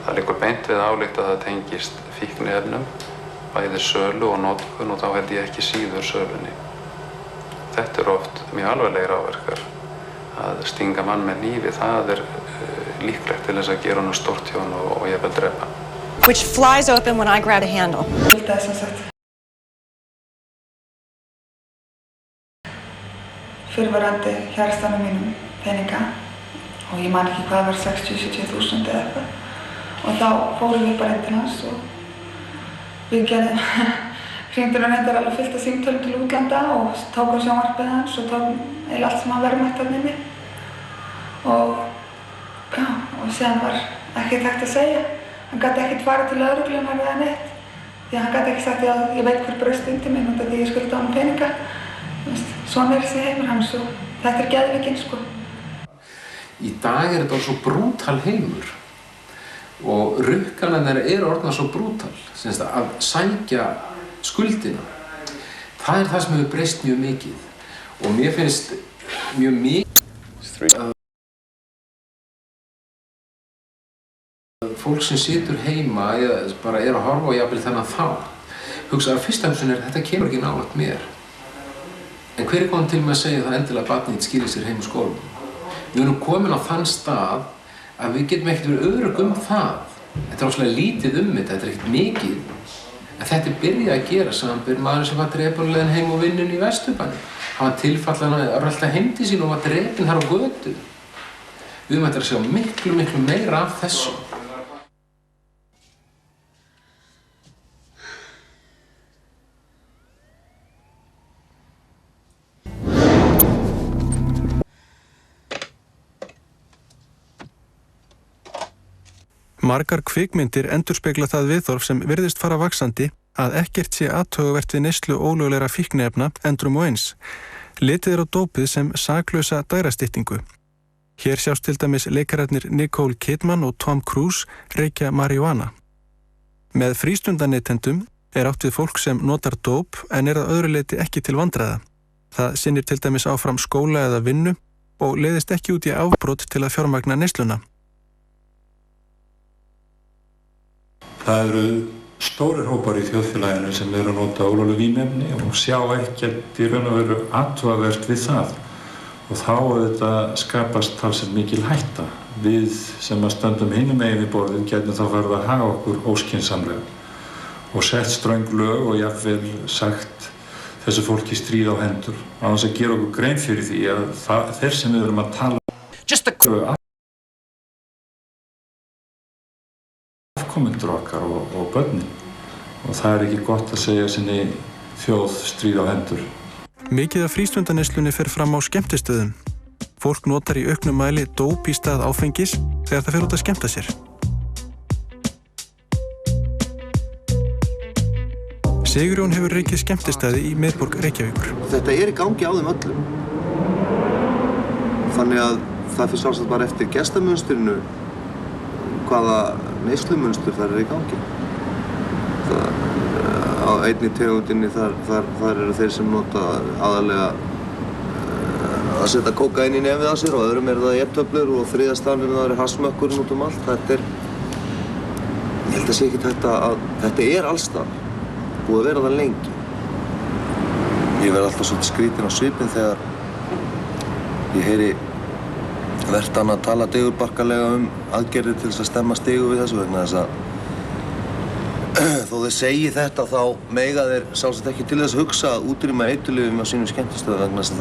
Það liggur beint við að álykta að það tengist fíkniefnum, bæði sölu og notkun og þá held ég ekki síður sölunni. Þetta oft mjög alvarlegir áverkar. Að stinga mann með lífi, það líklegt til þess að gera honum stórt tjón og jafnvel drepa. Which flies open when I grab a handle. Fyrrverandi kærastanum mínum peninga og ég man ekki hvað var 60-70.000 eða eitthvað. Og þá fórum við bara inn til hans og við hringdum reyndar alveg fullt af símtölum til útlanda og tókum sjónvarpið hans og tókum eiginlega allt sem hann verðmætt þarna inni. Og síðan var ekkert hægt að segja. Hann gat ekkert farið til lögreglunnar eða neitt. Því hann gat ekki sagt að ég veit hver braust undir mig út af því ég skulda honum peninga. Svona þessi heimur hans og þetta geðveikinn sko. Í dag þetta svo brútal heimur og rukkanirnar orðnar svo brútal, að sækja skuldina. Það það sem hefur breyst mjög mikið og mér finnst mjög mikið að fólk sem situr heima eða bara að horfa á jafnvel þennan hugsa að fyrst og fremst þetta kemur ekki nálægt mér. En hver komin til með að segja það endilega að barnið skýrir sér heim í skólanum? Við erum komin á þann stað að við getum ekkert verið örugg það. Þetta rosalega lítið þetta ekkert mikið. En þetta byrjaði að gera samanber maður sem var drepinn á leiðinni heim úr vinnunni í Vesturbænum. Hann var tilfallinn að rölta heim til sín og var drepinn þar á götu. Við ættum að sjá miklu meira af þessu. Margar kvikmyndir endurspegla það viðhorf sem virðist fara vaxandi að ekkert sé athugavert við neyslu ólöglegra fíkniefna endrum og eins. Litið á dópið sem saklausa dægrastyttingu. Hér sjást til dæmis leikararnir Nicole Kidman og Tom Cruise reykja marihuana. Með frístundaneytendum átt við fólk sem notar dóp en að öðru leyti ekki til vandræða. Það sinnir til dæmis áfram skóla eða vinnu og leiðist ekki út í afbrot til að fjármagna neysluna. Það eru stórir hópar í þjóðfélaginu sem að nota ólögleg vímuefni og sjá ekkert í raun og veru athugavert við það. Og þá þetta skapast talsvert mikil hætta. Við sem að stöndum hinum megin við borðið gætum þá farið að haga okkur óskynsamlega og sett ströng lög og jafnvel sagt þessu fólki stríð á hendur. Á þess að gera okkur grein fyrir því að þeir sem við erum að tala afkomendur okkar og börnin. Og það ekki gott að segja sinni þjóð stríð á hendur. Mikið af frístundaneyslunni fer fram á skemmtistöðum. Fólk notar í auknum mæli dóp í stað áfengis þegar það fer út að skemmta sér. Sigurjón hefur reykið skemmtistæði í miðborg Reykjavíkur. Þetta í gangi á þeim öllum. Þannig að það fyrir sjálfsagt bara eftir gestamönsturinu hvaða neyslumunstur þar í gangi. Á einni tegundinni þar eru þeir sem nota aðalega að setja kókaín í nefið á sér og öðrum það jafntöflur og þriðja staðnum það hassmökkurinn út allt. Þetta ég held að sé ekki þetta alls staðar. Búið að vera það lengi. Ég verð alltaf svolítið skrítinn á svipinn þegar ég heyri vertan að tala digurbarkalega aðgerðir til þess að stemma stigu við þessu vegna þess að þó þeir segi þetta þá mega þeir sjálfsagt ekki til þess að hugsa að útrýma eiturlyfjum á sínum skemmtistöðum vegna þess að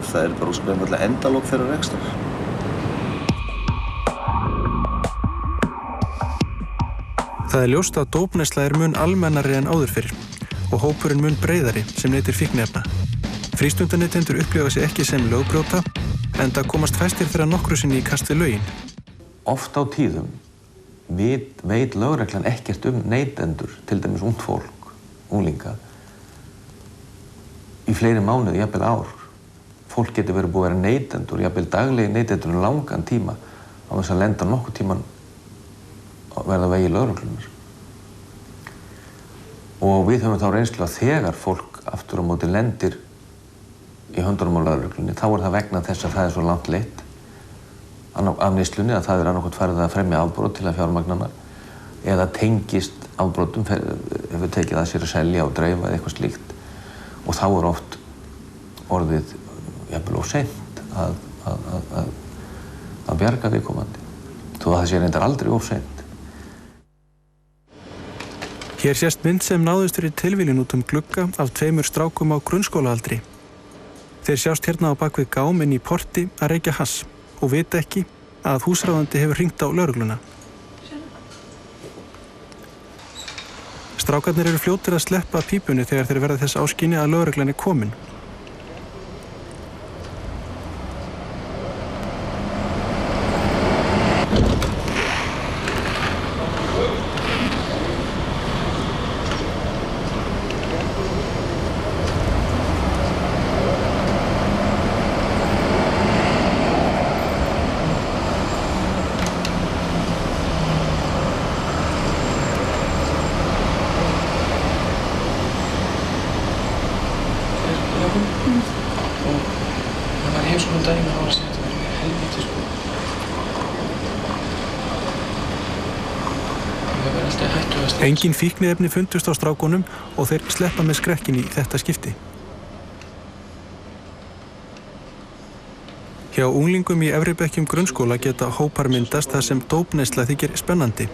það er bara ósköp einfaldlega endalok þeirra rekstrar. Það ljóst að dópneysla mun almennari en áður fyrr og hópurinn mun breiðari sem neytir fíkniefna. Frístundaneytendur upplifa sig ekki sem lögbrjóta enda komast fæstir þeirra nokkru sinni í kast við lögin. Oft á tíðum veit lögreglan ekkert neytendur, til dæmis ungt fólk, unglinga, í fleiri mánuði, jafnvel ár. Fólk getur verið búið að vera neytendur, jafnvel daglegi neytendur langan tíma á þess að lenda nokkuð tíman að verða vegi lögreglunar. Og við höfum þá reynslu að þegar fólk aftur á móti lendir í höndunum á lögreglunni, þá það vegna þess að það svo langt leitt af neyslunni að það annað hvort farið að fremja afbrot til að fjármagnana eða tengist afbrotum, hefur tekið að sér að selja og dreifa eða eitthvað slíkt og þá oft orðið jafnvel of seint að bjarga viðkomandi þó að það sé reyndar aldrei of seint. Hér sést mynd sem náðust fyrir tilviljun út glugga af 2 strákum á grunnskólaaldri. Þeir sjást hérna á bakvið gám inn í porti að reykja hass og vita ekki að húsráðandi hefur hringt á lögregluna. Strákarnir eru fljótir að sleppa pípunni þegar þeir verða þess áskynja að lögreglan komin. Engin fíkniefni fundust á strákunum og þeir sleppa með skrekkin í þetta skipti. Hjá unglingum í efri bekkjum grunnskóla geta hópar myndast þar sem dópneysla þykir spennandi.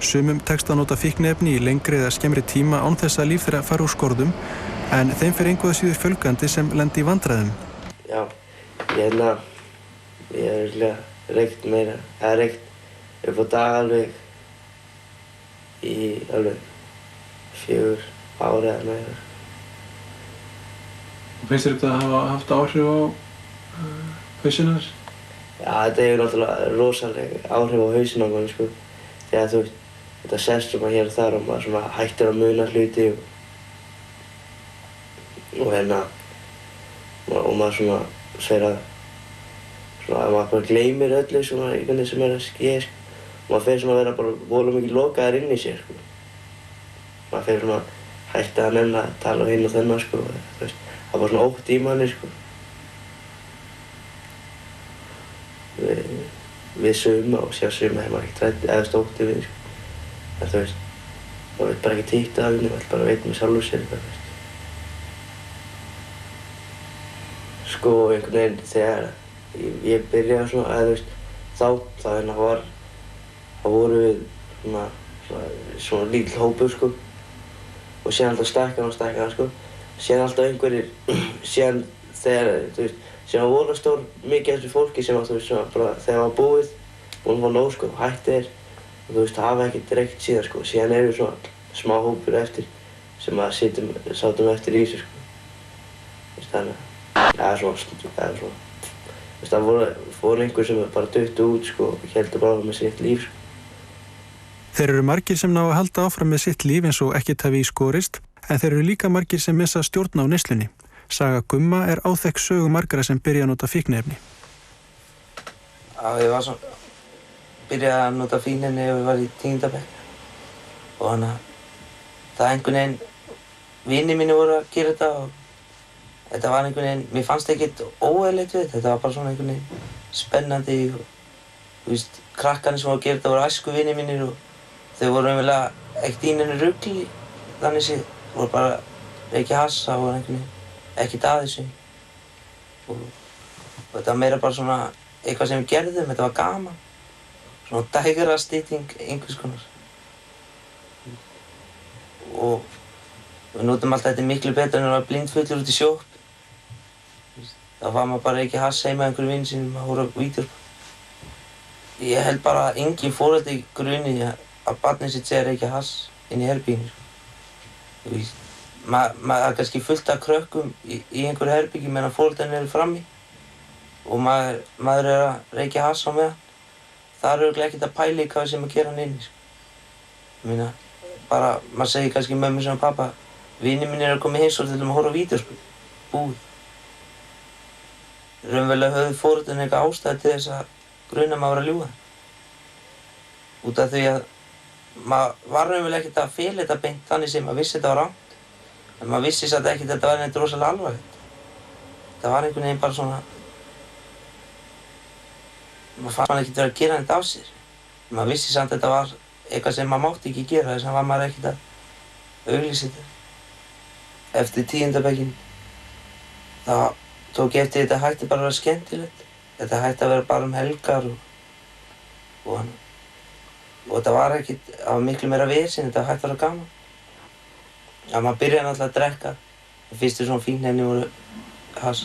Sumum tekst að nota fíkniefni í lengri eða skemmri tíma án þess að líf þeirra fara úr skorðum en þeim fer engu að síður fjölgandi sem lendi í vandræðum. Já, ég er reykt meira, eða reykt upp á dag alveg í alveg 4 ári eða meira. Og finnst þér þetta að hafa haft áhrif á hausinn þess? Já, þetta hefur náttúrulega rosalega áhrif á hausinn á manni, sko. Þegar þú veist, þetta sest svona hér og þar og maður svona hættir að muna hluti og maður svona segir að maður bara gleymir öllu svona einhvern veginn sem að ske, sko. Maður fer svona að vera bara voðalega mikið lokaður inn í sér, sko. Maður fer svona hætti að nenna að tala hinn og þennan, sko. Það er bara svona ótt í manni, sko. Við suma og sjá suma þegar maður ekkert hræddur eða stótti við, sko. En þú veist, maður veit bara ekki títt af henni, maður bara veit með sjálfur sér þetta, þú veist. Sko, einhvern veginn þegar ég byrjaði svona, eða þú veist, þá voru við svona lítill hópur, sko. Og síðan alltaf stækkaði hann, sko. Síðan alltaf einhverjir, síðan þegar, þú veist, síðan voru stór mikið af þessu fólki sem þú veist, svona bara þegar það var búin að fá nóg, sko, hætti þeir. Og þú veist, hafa ekkert reykt síðan, sko. Síðan eru svona smá hópur eftir sem að sátum eftir í þessu, sko. Þú veist, þannig að, það er svona. Þú veist, það voru einhver sem bara duttu út, sko, og héldu bara með sitt líf, sko. Þeir eru margir sem ná að halda áfram með sitt líf eins og ekkert hafi í skorist, en þeir eru líka margir sem missa stjórn á neyslunni. Saga Gumma er áþekk sögu margra sem byrja að nota fíkniefni. Já, ég var svona, byrjaði að nota fíkniefni og ég var í 10. bekk. Og þannig að það einhvern veginn, vinir mínir voru að gera þetta og þetta var einhvern veginn, mér fannst ekkert óeðlilegt við þetta var bara svona einhvern veginn spennandi og, þú veist, krakkarnir sem voru að gera þetta voru æsku vinir mínir og þau voru einhverlega ekkert í neinu rugli, þannig séð, voru bara reykja hass, það voru einhvern veginn ekkert að þessu. Og þetta var meira bara svona eitthvað sem við gerðum, þetta var gaman. Svona dægrastýting einhvers konar. Og við notum alltaf þetta miklu betur en að vera blindfullur út í sjópp. Þá var maður bara reykja hass heima einhverjum vinni sínum að horfa á vídeóspil. Ég held bara að engin foreldri gruni að barnið sitt sé að reykja hass inn í herberginu. Maður er kannski fullt af krökkum í einhverju herbergi meðan foreldrarnir eru frammi og maður er að reykja hass á meðan. Það er örugglega ekkert að pæla í hvað sem að gera hann inni. Ég meina, bara, maður segir kannski mömmu sem pappa, vinir mínir eru að koma í heimsókn til að horfa á vídeóspil. Búið. Raunverulega höfðu foreldrarnir eitthvað ástæðu til þess að gruna maður að ljúga. Út af því að maður var raunverulega ekkert að fela þetta beint þannig sem maður vissi þetta var rangt. En maður vissi samt ekkert að þetta var neitt rosalega alvarlegt. Það var einhvern veginn bara svona maður fannst maður ekkert vera að gera þetta af sér. Maður vissi samt að þetta var eitthvað sem maður mátti ekki gera, þess vegna var maður ekkert að auglýsa þetta. Eftir 10. bekkinn þá tók ég eftir þetta hætti bara að vera skemmtilegt. Þetta hætti að vera bara helgar og þetta var ekkert, það var miklu meira vesen, þetta hætti að vera gaman. Já, maður byrjaði náttúrulega að drekka. Það fyrstu svona fíkniefni voru hass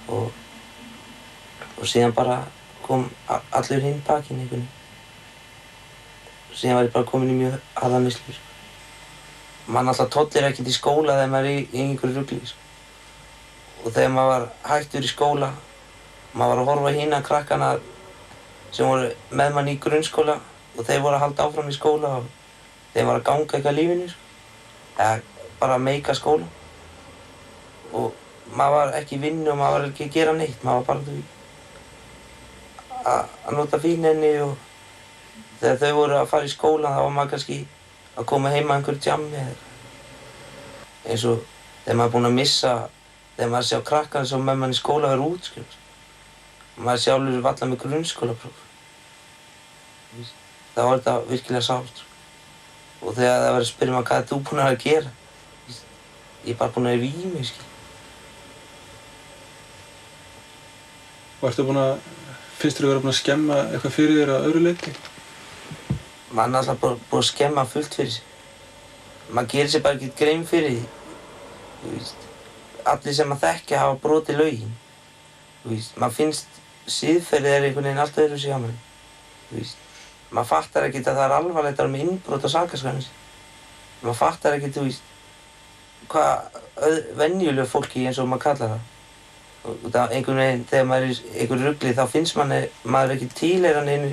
og síðan bara kom allur hinn pakinn einhvern veginn. Síðan var ég bara komin í mjög harða neyslu. Maður náttúrulega tollir ekkert í skóla þegar maður í einhverju rugli. Og þegar maður var hættur í skóla, maður var að horfa hina krakkana sem voru með mann í grunnskóla og þeir voru að halda áfram í skóla og þeir voru að ganga eitthvað lífinu, eða bara að meika skóla. Og maður var ekki í vinnu og maður var ekki að gera neitt, maður var bara að nota fíkniefni og þegar þau voru að fara í skóla þá var maður kannski að koma heima að einhverju djammi eins og þegar maður er búinn að missa, þegar maður sjá krakkana sem með mann í skóla vera útskrifast. Maður sjálfur varla með grunnskólapróf. þá var þetta virkilega sárt. Og þegar það var að spyrja mig hvað er þú búinn að gera? Ég er bara búinn að vera í vímu, Og ertu búinn að, finnst þér að vera búinn að skemma eitthvað fyrir þér að öðru leyti? Maður er alltaf búinn að skemma fullt fyrir sig. Maður gerir sér bara ekkert grein fyrir því. Allir sem maður þekkja hafa brotið lögin. Maður finnst siðferðið er einhvern veginn allt öðru sig á manni. Maður fattar ekkert að það er alvarlegt að vera með innbrot á sakaskrána sinni. Maður fattar ekkert, hvað venjulegu fólki eins og maður kallar það. Og það einhvern veginn, þegar maður er í einhverju rugli, þá finnst maður ekki tilheyra neinu,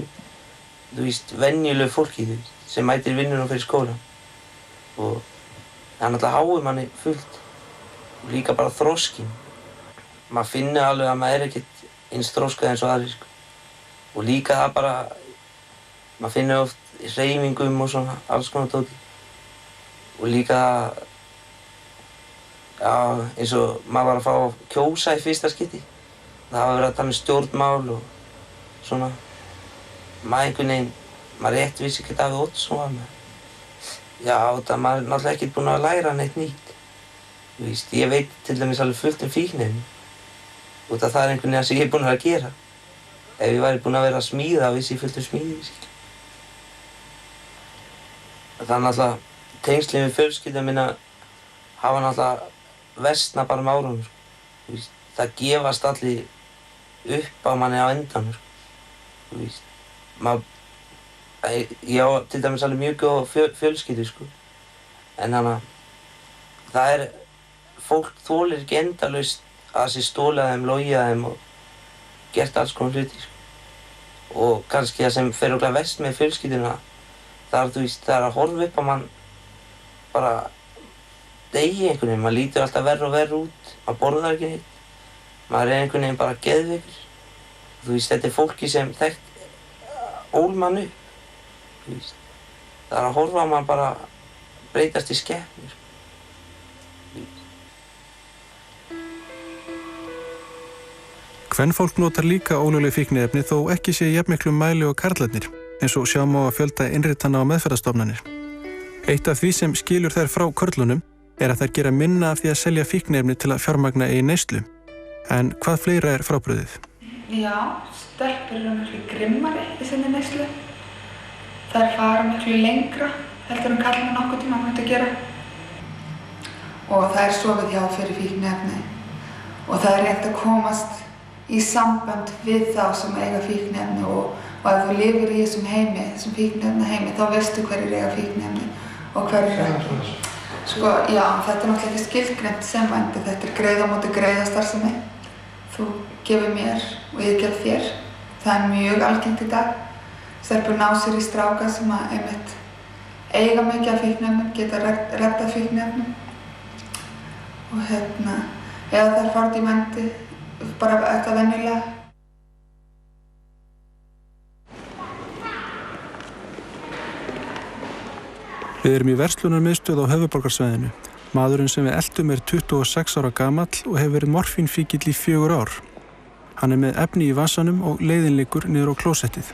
venjulegu fólki, sem mætir vinnuna fyrir skólann. Og það náttúrulega háir manni fullt. Og líka bara þroskinn. Maður finnur alveg að maður er ekkert eins þroskað eins og aðrir, Og líka það bara, maður finnur oft hreyfingum og svona, alls konar dóti. Og líka það, já, eins og maður var að fá að kjósa í fyrsta skipti. Það hafa verið að tala um stjórnmál og svona. Maður einhvern veginn, maður rétt vissi ekki Davíð Oddsson var með. Já, það maður er náttúrulega ekkert búinn að læra neitt nýtt. Ég veit til dæmis alveg fullt fíkniefni. Og það er einhvern veginn sem ég er búinn að gera. Ef ég væri búinn að vera að smíða, þá vissi ég fullt smíði, Það er náttúrulega, tengslin við fjölskyldu mína hafa náttúrulega versna bara með árunum, Það gefast allir upp á manni á endanum, Ég á til dæmis alveg mjög góða fjölskyldu, En það er, fólk þolir ekki endalaust að sé stólað þeim, logið þeim og gert alls konar hluti, Og kannski það sem fer okkur verst með fjölskylduna, það er að horfa upp á mann bara degi einhvern veginn, maður lítur alltaf verra og verra út, maður borðar ekki neitt, maður er einhvern veginn bara geðveikur. Þetta er fólki sem ól mann upp, Það er að horfa að mann bara breytast í skepnur, Kvenfólk notar líka ólögleg fíkniefni þó ekki sé jafnmiklum mæli og karlarnir, eins og sjá má að fjölda innritana á meðferðarstofnanir. Eitt af því sem skilur þær frá körlunum er að þær gera minna af því að selja fíkniefni til að fjármagna í neyslu. En hvað fleira er frábrugðið? Já, stelpur eru miklu grimmari í sinni neyslu. Þær fara miklu lengra heldur en karlmenn nokkuð tíma myndi að gera. Og það er sofið hjá fyrir fíkniefni. Og það er rétt að komast í samband við þá sem eiga fíkniefni og ef þú lifir í þessum heimi, þessum fíkniefna heimi, þá veistu hverjir eiga fíkniefni og hverjir ekki. Já, þetta er náttúrulega ekki skilgreint sem vændi, þetta er greiða á móti greiðastarfsemi. Þú gefur mér og ég gef þér. Það er mjög algengt í dag. Stelpur ná sér í stráka sem að einmitt eiga mikið af fíkniefnum, geta reddað fíkniefnum. Og eða þær fara út í vændi, bara þetta venjulega. Við erum í verslunarmiðstöð á höfuðborgarsvæðinu. Maðurinn sem við eltum er 26 ára gamall og hefur verið morfínfíkill í 4 ár. Hann er með efni í vasanum og leiðin liggur niður á klósettið.